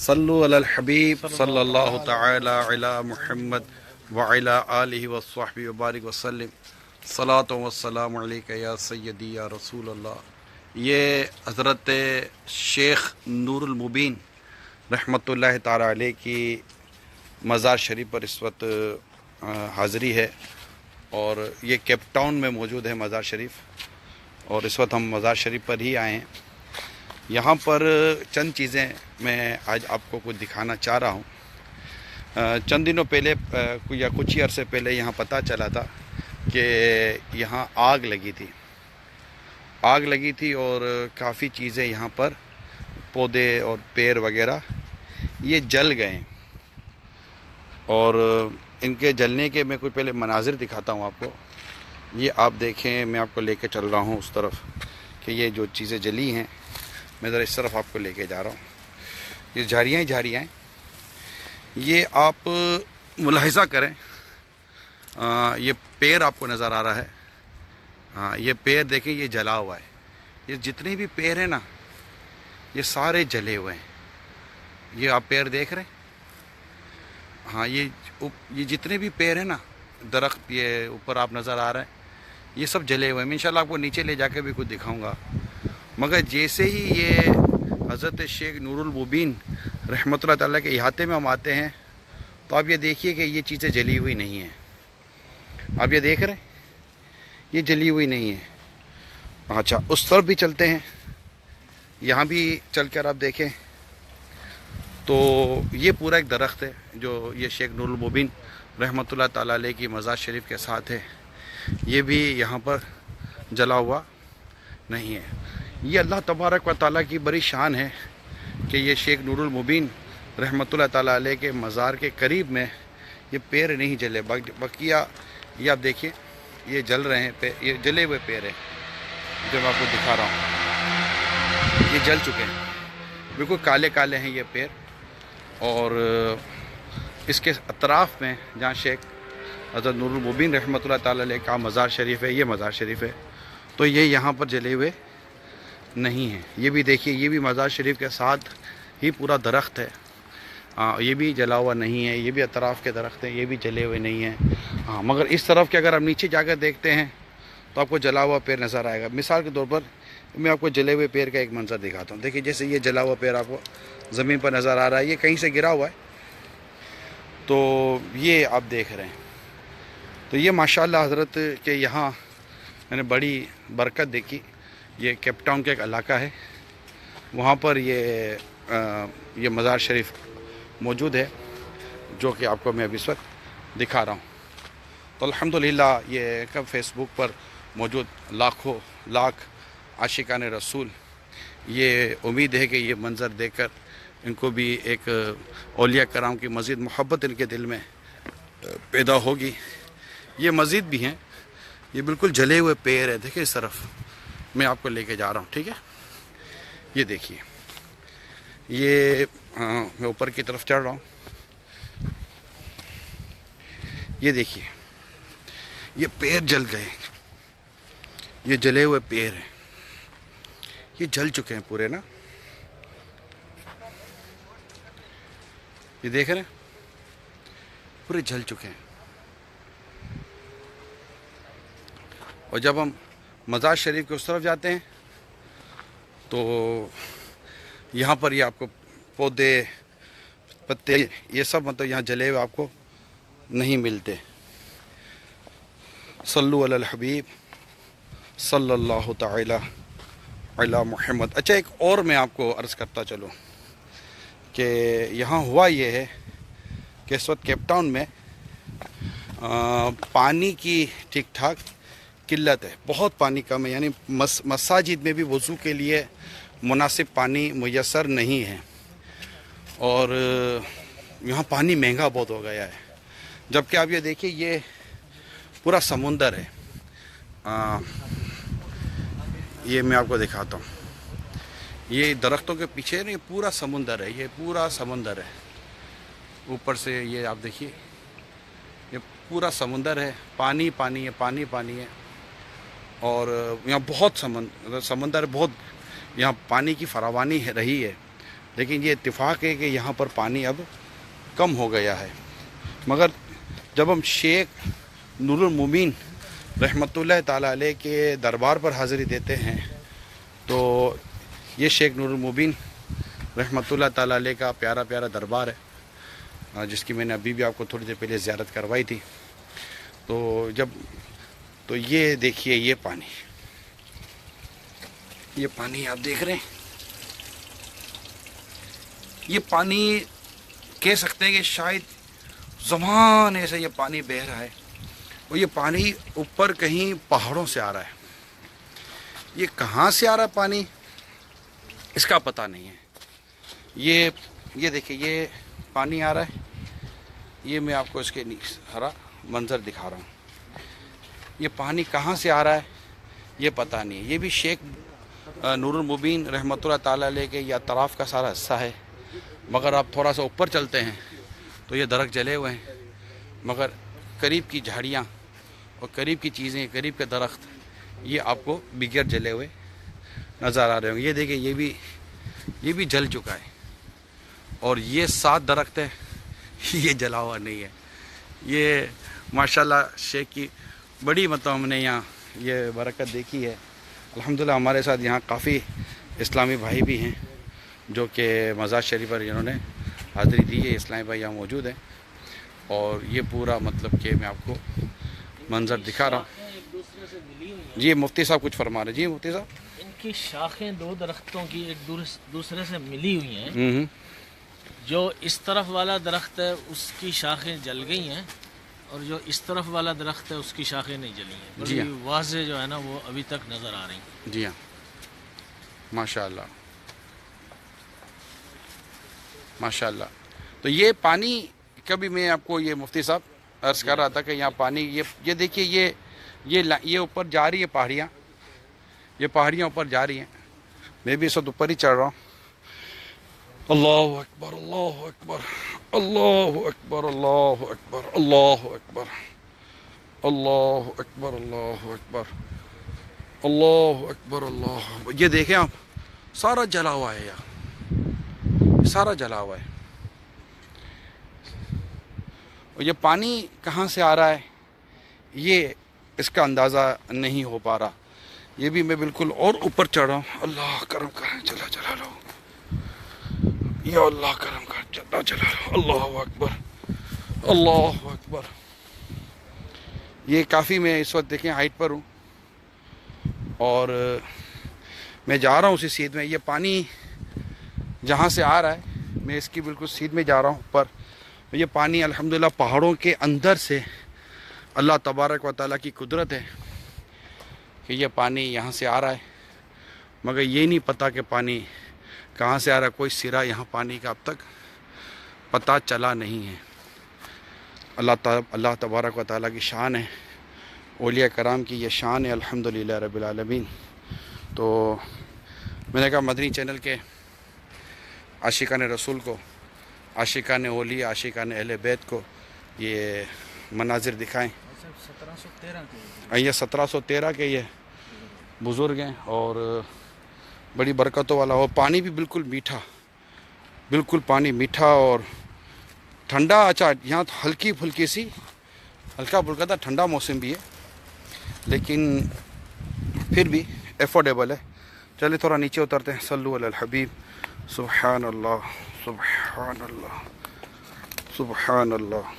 صلو علی الحبیب صلی اللہ تعالی علی محمد وعلی آلہ وصحبہ وبارک وسلم صلاۃ والسلام علیکہ یا سیدی یا رسول اللہ۔ یہ حضرت شیخ نور المبین رحمۃ اللہ تعالی علیہ کی مزار شریف پر اس وقت حاضری ہے، اور یہ کیپ ٹاؤن میں موجود ہے مزار شریف، اور اس وقت ہم مزار شریف پر ہی آئے ہیں۔ یہاں پر چند چیزیں میں آج آپ کو کچھ دکھانا چاہ رہا ہوں۔ چند دنوں پہلے یا کچھ ہی عرصے پہلے یہاں پتہ چلا تھا کہ یہاں آگ لگی تھی اور کافی چیزیں یہاں پر پودے اور پیڑ وغیرہ یہ جل گئے ہیں، اور ان کے جلنے کے میں کوئی پہلے مناظر دکھاتا ہوں آپ کو۔ یہ آپ دیکھیں، میں آپ کو لے کے چل رہا ہوں اس طرف کہ یہ جو چیزیں جلی ہیں، میں ذرا اس طرف آپ کو لے کے جا رہا ہوں۔ یہ جھاڑیاں ہیں، یہ آپ ملاحظہ کریں، یہ پیڑ آپ کو نظر آ رہا ہے، ہاں یہ پیڑ دیکھیں، یہ جلا ہوا ہے۔ یہ جتنے بھی پیڑ ہیں نا، یہ سارے جلے ہوئے ہیں۔ یہ آپ پیڑ دیکھ رہے ہیں، ہاں یہ جتنے بھی پیڑ ہیں نا، درخت یہ اوپر آپ نظر آ رہے ہیں، یہ سب جلے ہوئے ہیں۔ میں انشاءاللہ آپ کو نیچے لے جا کے بھی کچھ دکھاؤں گا، مگر جیسے ہی یہ حضرت شیخ نور المبین رحمۃ اللہ تعالیٰ کے احاطے میں ہم آتے ہیں تو آپ یہ دیکھیے کہ یہ چیزیں جلی ہوئی نہیں ہیں۔ آپ یہ دیکھ رہے ہیں، یہ جلی ہوئی نہیں ہے۔ اچھا، اس طرف بھی چلتے ہیں، یہاں بھی چل کر آپ دیکھیں تو یہ پورا ایک درخت ہے جو یہ شیخ نور المبین رحمۃ اللہ تعالیٰ علیہ کی مزار شریف کے ساتھ ہے، یہ بھی یہاں پر جلا ہوا نہیں ہے۔ یہ اللہ تبارک و تعالیٰ کی بڑی شان ہے کہ یہ شیخ نور المبین رحمۃ اللہ تعالیٰ علیہ کے مزار کے قریب میں یہ پیڑ نہیں جلے، بقیہ یہ آپ دیکھیے، یہ جل رہے ہیں، یہ جلے ہوئے پیڑ ہیں جو میں آپ کو دکھا رہا ہوں، یہ جل چکے ہیں، بالکل کالے کالے ہیں یہ پیڑ۔ اور اس کے اطراف میں جہاں شیخ حضرت نور المبین رحمۃ اللہ تعالیٰ علیہ کا مزار شریف ہے، یہ مزار شریف ہے، تو یہ یہاں پر جلے ہوئے نہیں ہیں۔ یہ بھی دیکھیے، یہ بھی مزار شریف کے ساتھ ہی پورا درخت ہے، یہ بھی جلا ہوا نہیں ہے، یہ بھی اطراف کے درخت ہیں، یہ بھی جلے ہوئے نہیں ہیں۔ ہاں مگر اس طرف کے اگر آپ نیچے جا کر دیکھتے ہیں تو آپ کو جلا ہوا پیڑ نظر آئے گا۔ مثال کے طور پر میں آپ کو جلے ہوئے پیڑ کا ایک منظر دکھاتا ہوں۔ دیکھیے، جیسے یہ جلا ہوا پیڑ آپ کو زمین پر نظر آ رہا ہے، یہ کہیں سے گرا ہوا ہے، تو یہ آپ دیکھ رہے ہیں۔ تو یہ ماشاءاللہ حضرت کہ یہاں میں نے بڑی برکت دیکھی۔ یہ کیپ ٹاؤن کا ایک علاقہ ہے، وہاں پر یہ مزار شریف موجود ہے جو کہ آپ کو میں ابھی اس وقت دکھا رہا ہوں۔ تو الحمدللہ یہ کب فیس بک پر موجود لاکھوں لاکھ عاشقان رسول، یہ امید ہے کہ یہ منظر دیکھ کر ان کو بھی ایک اولیاء کرام کی مزید محبت ان کے دل میں پیدا ہوگی۔ یہ مزید بھی ہیں، یہ بالکل جلے ہوئے پیڑ ہے، دیکھیں اس طرف میں آپ کو لے کے جا رہا ہوں، ٹھیک ہے؟ یہ دیکھیے، یہ میں اوپر کی طرف چڑھ رہا ہوں، یہ دیکھیے، یہ پیڑ جل گئے، یہ جلے ہوئے پیڑ ہیں، یہ جل چکے ہیں پورے نا، یہ دیکھ رہے ہیں، پورے جل چکے ہیں۔ اور جب ہم مزار شریف کے اس طرف جاتے ہیں تو یہاں پر یہ آپ کو پودے پتے یہ سب مطلب یہاں جلے ہوئے آپ کو نہیں ملتے۔ صلو علی الحبیب صلی اللہ تعالی علی محمد۔ اچھا، ایک اور میں آپ کو عرض کرتا چلوں کہ یہاں ہوا یہ ہے کہ اس وقت کیپ ٹاؤن میں پانی کی ٹھیک ٹھاک قلت ہے، بہت پانی کم ہے، یعنی مساجد میں بھی وضو کے لیے مناسب پانی میسر نہیں ہے، اور یہاں پانی مہنگا بہت ہو گیا ہے۔ جبکہ آپ یہ دیکھیے، یہ پورا سمندر ہے، یہ میں آپ کو دکھاتا ہوں، یہ درختوں کے پیچھے نہیں، پورا سمندر ہے، یہ پورا سمندر ہے، اوپر سے یہ آپ دیکھیے، یہ پورا سمندر ہے، پانی پانی ہے، پانی پانی ہے، اور یہاں بہت سمندر بہت، یہاں پانی کی فراوانی رہی ہے، لیکن یہ اتفاق ہے کہ یہاں پر پانی اب کم ہو گیا ہے. مگر جب ہم شیخ نور المبین رحمۃ اللہ تعالیٰ علیہ کے دربار پر حاضری دیتے ہیں تو یہ شیخ نور المبین رحمۃ اللہ تعالیٰ علیہ کا پیارا پیارا دربار ہے، جس کی میں نے ابھی بھی آپ کو تھوڑی دیر پہلے زیارت کروائی تھی. تو یہ دیکھیے یہ پانی آپ دیکھ رہے ہیں، یہ پانی کہہ سکتے ہیں کہ شاید زمانے سے یہ پانی بہہ رہا ہے، اور یہ پانی اوپر کہیں پہاڑوں سے آ رہا ہے. یہ کہاں سے آ رہا ہے پانی اس کا پتہ نہیں ہے. یہ دیکھیں یہ پانی آ رہا ہے، یہ میں آپ کو اس کے ہرا منظر دکھا رہا ہوں. یہ پانی کہاں سے آ رہا ہے یہ پتہ نہیں ہے. یہ بھی شیخ نور المبین رحمۃ اللہ تعالیٰ علیہ کے یہ اطراف کا سارا حصہ ہے. مگر آپ تھوڑا سا اوپر چلتے ہیں تو یہ درخت جلے ہوئے ہیں، مگر قریب کی جھاڑیاں اور قریب کی چیزیں، قریب کے درخت یہ آپ کو بغیر جلے ہوئے نظر آ رہے ہوں گے. یہ دیکھیں یہ بھی جل چکا ہے، اور یہ 7 درخت ہے یہ جلا ہوا نہیں ہے. یہ ماشاءاللہ شیخ کی بڑی ہم نے یہاں یہ برکت دیکھی ہے. الحمدللہ ہمارے ساتھ یہاں کافی اسلامی بھائی بھی ہیں جو کہ مزار شریف پر جنہوں نے حاضری دی ہے. اسلامی بھائی یہاں موجود ہیں، اور یہ پورا کہ میں آپ کو منظر دکھا رہا ہوں. جی مفتی صاحب کچھ فرما رہے. جی مفتی صاحب، ان کی شاخیں 2 درختوں کی ایک دوسرے سے ملی ہوئی ہیں. جو اس طرف والا درخت ہے اس کی شاخیں جل گئی ہیں، اور جو اس طرف والا درخت ہے اس کی شاخیں نہیں جلی ہیں. جی بڑی واضح جو ہے نا وہ ابھی تک نظر آ رہی ہیں. جی ہاں ماشاءاللہ ماشاءاللہ. تو یہ پانی کبھی میں آپ کو یہ مفتی صاحب عرض کر رہا تھا کہ یہاں پانی یہ دیکھیے یہ اوپر جا رہی ہے پہاڑیاں، یہ پہاڑیاں اوپر جا رہی ہیں. میں بھی اس وقت اوپر ہی چڑھ رہا ہوں. اللہ اکبر اللہ اکبر اللہ اکبر اللہ اکبر اللہ اکبر اللہ اکبر اللہ اکبر اللہ اکبر اللہ. یہ دیکھیں آپ سارا جلا ہوا ہے، یہاں سارا جلا ہوا ہے. اور یہ پانی کہاں سے آ رہا ہے یہ اس کا اندازہ نہیں ہو پا رہا. یہ بھی میں بالکل اور اوپر چڑھ رہا ہوں. اللہ کرم کر چلا لو یا اللہ کرم کر چلا لو. اللہ اکبر اللہ اکبر. یہ کافی میں اس وقت دیکھیں ہائٹ پر ہوں، اور میں جا رہا ہوں اسی سیدھ میں. یہ پانی جہاں سے آ رہا ہے میں اس کی بالکل سیدھ میں جا رہا ہوں اوپر. یہ پانی الحمدللہ پہاڑوں کے اندر سے اللہ تبارک و تعالیٰ کی قدرت ہے کہ یہ پانی یہاں سے آ رہا ہے. مگر یہ نہیں پتہ کہ پانی کہاں سے آ رہا ہے. کوئی سرا یہاں پانی کا اب تک پتہ چلا نہیں ہے. اللہ تبارک و تعالیٰ کی شان ہے، اولیاء کرام کی یہ شان ہے الحمدللہ رب العالمین. تو میں نے کہا مدنی چینل کے عاشقان رسول کو، عاشقان اولیاء، عاشقان اہل بیت کو یہ مناظر دکھائیں. یہ 1713 کے یہ بزرگ ہیں، اور بڑی برکتوں والا. اور پانی بھی بالکل میٹھا، بالکل پانی میٹھا اور ٹھنڈا. اچھا یہاں ہلکی پھلکی سی ہلکا پھلکا تھا، ٹھنڈا موسم بھی ہے لیکن پھر بھی افورڈیبل ہے. چلے تھوڑا نیچے اترتے ہیں. صلو علی الحبیب. سبحان اللہ سبحان اللہ سبحان اللہ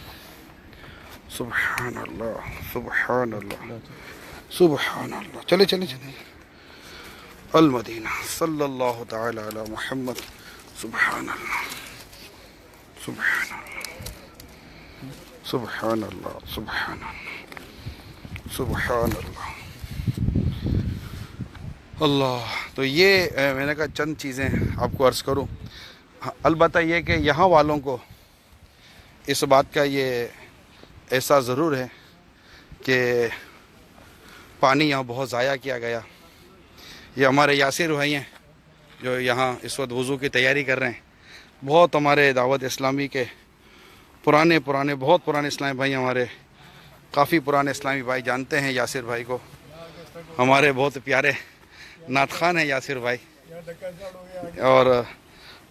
سبحان اللہ سبحان اللہ سبحان اللہ. چلے المدینہ صلی اللہ تعالی علی محمد. سبحان اللہ سبحان اللہ سبحان اللہ سبحان اللہ سبحان اللہ اللہ. تو یہ میں نے کہا چند چیزیں آپ کو عرض کروں. البتہ یہ کہ یہاں والوں کو اس بات کا یہ احساس ضرور ہے کہ پانی یہاں بہت ضائع کیا گیا. یہ ہمارے یاسر بھائی ہیں جو یہاں اس وقت وضو کی تیاری کر رہے ہیں. بہت ہمارے دعوت اسلامی کے بہت پرانے اسلامی بھائی، ہمارے کافی پرانے اسلامی بھائی جانتے ہیں یاسر بھائی کو. ہمارے بہت پیارے نعت خوان ہیں یاسر بھائی، اور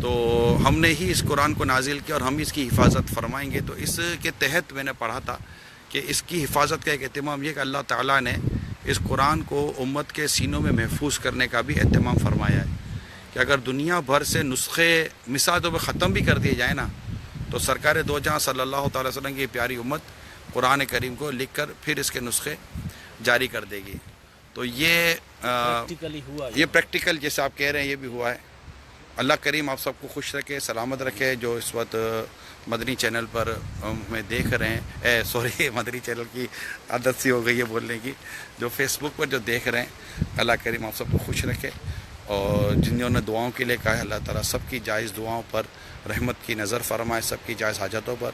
تو ہم نے ہی اس قرآن کو نازل کیا اور ہم اس کی حفاظت فرمائیں گے. تو اس کے تحت میں نے پڑھا تھا کہ اس کی حفاظت کا ایک اہتمام یہ کہ اللہ تعالیٰ نے اس قرآن کو امت کے سینوں میں محفوظ کرنے کا بھی اہتمام فرمایا ہے کہ اگر دنیا بھر سے نسخے مثالوں میں ختم بھی کر دیے جائیں نا تو سرکار دو جہاں صلی اللہ تعالی وسلم کی پیاری امت قرآن کریم کو لکھ کر پھر اس کے نسخے جاری کر دے گی. تو یہ پریکٹیکلی ہوا یہ پریکٹیکل جیسے آپ کہہ رہے ہیں یہ بھی ہوا ہے. اللہ کریم آپ سب کو خوش رکھے, سلامت رکھے. جو اس وقت مدنی چینل پر ہمیں دیکھ رہے ہیں, سوری مدنی چینل کی عادت سی ہو گئی ہے بولنے کی, جو فیس بک پر جو دیکھ رہے ہیں, اللہ کریم آپ سب کو خوش رکھے. اور جنہوں نے دعاؤں کے لیے کہا ہے اللہ تعالیٰ سب کی جائز دعاؤں پر رحمت کی نظر فرمائے, سب کی جائز حاجتوں پر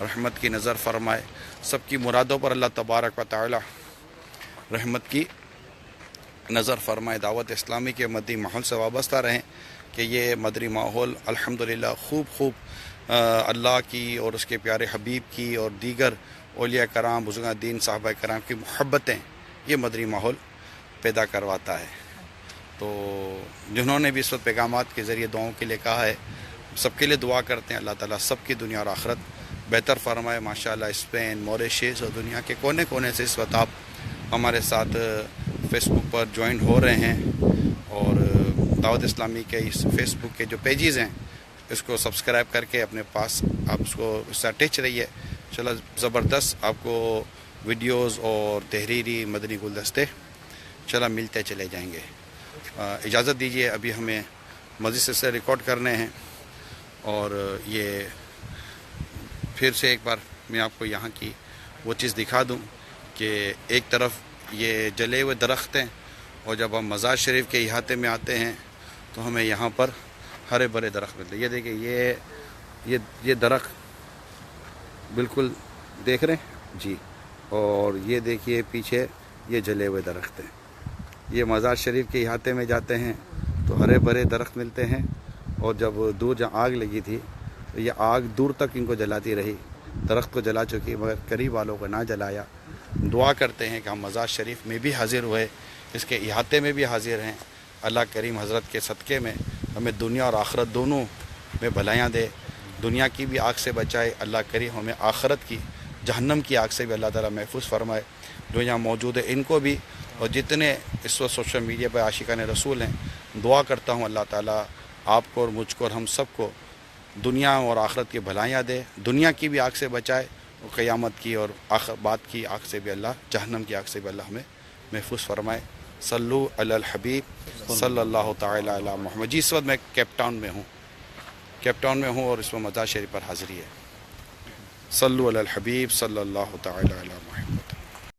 رحمت کی نظر فرمائے, سب کی مرادوں پر اللہ تبارک و تعالی رحمت کی نظر فرمائے. دعوت اسلامی کے مدنی ماحول سے وابستہ رہیں کہ یہ مدنی ماحول الحمدللہ خوب اللہ کی اور اس کے پیارے حبیب کی اور دیگر اولیاء کرام بزرگان دین صحابہ کرام کی محبتیں یہ مدنی ماحول پیدا کرواتا ہے. تو جنہوں نے بھی اس وقت پیغامات کے ذریعے دعاؤں کے لیے کہا ہے, سب کے لیے دعا کرتے ہیں اللہ تعالیٰ سب کی دنیا اور آخرت بہتر فرمائے. ماشاءاللہ اسپین, موریشیس اور دنیا کے کونے کونے سے اس وقت آپ ہمارے ساتھ فیس بک پر جوائن ہو رہے ہیں اور دعوت اسلامی کے اس فیس بک کے جو پیجز ہیں اس کو سبسکرائب کر کے اپنے پاس آپ اس کو اس سے اٹیچ رہیے. چلو زبردست آپ کو ویڈیوز اور تحریری مدنی گلدستے چلا ملتے چلے جائیں گے. اجازت دیجیے, ابھی ہمیں مزید سے ریکارڈ کرنے ہیں. اور یہ پھر سے ایک بار میں آپ کو یہاں کی وہ چیز دکھا دوں کہ ایک طرف یہ جلے ہوئے درخت ہیں اور جب ہم مزار شریف کے احاطے میں آتے ہیں تو ہمیں یہاں پر ہرے بھرے درخت ملتے ہیں. یہ دیکھیں یہ درخت بالکل دیکھ رہے ہیں جی, اور یہ دیکھیے پیچھے یہ جلے ہوئے درخت ہیں. یہ مزار شریف کے احاطے میں جاتے ہیں تو ہرے بھرے درخت ملتے ہیں, اور جب دور جہاں آگ لگی تھی تو یہ آگ دور تک ان کو جلاتی رہی, درخت کو جلا چکی مگر قریب والوں کو نہ جلایا. دعا کرتے ہیں کہ ہم مزار شریف میں بھی حاضر ہوئے, اس کے احاطے میں بھی حاضر ہیں. اللہ کریم حضرت کے صدقے میں ہمیں دنیا اور آخرت دونوں میں بھلائیاں دے, دنیا کی بھی آگ سے بچائے. اللہ کریم ہمیں آخرت کی جہنم کی آگ سے بھی اللہ تعالیٰ محفوظ فرمائے. جو یہاں موجود ہے ان کو بھی, اور جتنے اس وقت سوشل میڈیا پہ عاشقان رسول ہیں, دعا کرتا ہوں اللہ تعالیٰ آپ کو اور مجھ کو اور ہم سب کو دنیا اور آخرت کی بھلائیاں دے, دنیا کی بھی آگ سے بچائے اور قیامت کی اور بعد کی آگ سے بھی اللہ, جہنم کی آگ سے بھی اللہ ہمیں محفوظ فرمائے. صلو علی الحبیب صلی اللہ تعالی علی محمد. جی اس وقت میں کیپ ٹاؤن میں ہوں اور اس وقت مزار شریف پر حاضری ہے. صلو علی الحبیب صلی اللہ تعالی علی محمد.